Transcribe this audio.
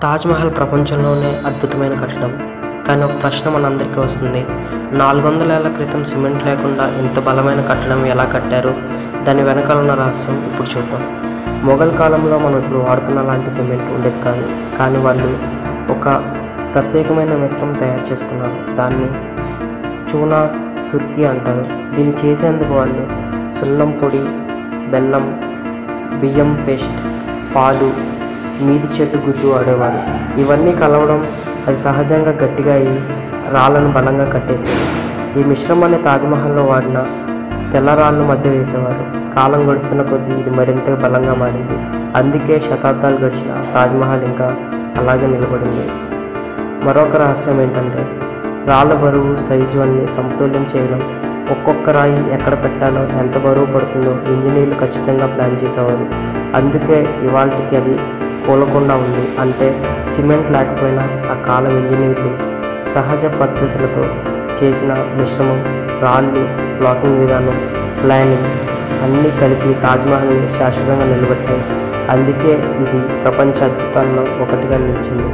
తాజ్మహల్ ప్రపంచంలోనే అద్భుతమైన కట్టడం. కానీ ఒక ప్రశ్న మనందరికీ వస్తుంది. 400 ఏళ్ల క్రితం సిమెంట్ లేకుండా ఇంత బలమైన కట్టడం ఎలా కట్టారు? దాని వెనకాల ఉన్న రహస్యం ఇప్పుడు చూద్దాం. మొఘల్ కాలంలో మనం ఇప్పుడు వాడుతున్న లాంటి సిమెంట్ ఉండేది కాదు. కానీ వాళ్ళు ఒక ప్రత్యేకమైన మిశ్రమం తయారు చేసుకున్నారు. దాన్ని చూనా సుర్కి అంటారు. దీన్ని చేసేందుకు వాళ్ళు సున్నం పొడి, బెల్లం, బియ్యం పేస్ట్, పాలు, మీది చెట్టు గుజ్జు వాడేవారు. ఇవన్నీ కలవడం అది సహజంగా గట్టిగా అయ్యి రాళ్ళను బలంగా కట్టేసేది. ఈ మిశ్రమాన్ని తాజ్మహల్లో వాడిన తెల్ల రాళ్ళు మధ్య వేసేవారు. కాలం గడుస్తున్న కొద్దీ ఇది మరింత బలంగా మారింది. అందుకే శతాబ్దాలు గడిచిన తాజ్మహల్ ఇంకా అలాగే నిలబడింది. మరొక రహస్యం ఏంటంటే రాళ్ళ బరువు, సైజు అన్ని సమతుల్యం చేయడం. ఒక్కొక్క రాయి ఎక్కడ పెట్టాలో, ఎంత బరువు పడుతుందో ఇంజనీర్లు ఖచ్చితంగా ప్లాన్ చేసేవారు. అందుకే ఇవాళకి అది కూలకుండా ఉంది. అంటే సిమెంట్ లేకపోయినా ఆ కాలం ఇంజనీర్లు సహజ పద్ధతులతో చేసిన మిశ్రమం, రాళ్ళు, బ్లాకింగ్ విధానం, ప్లానింగ్ అన్నీ కలిపి తాజ్మహల్ని శాశ్వతంగా నిలబెట్టాయి. అందుకే ఇది ప్రపంచ అద్భుతాల్లో ఒకటిగా నిలిచింది.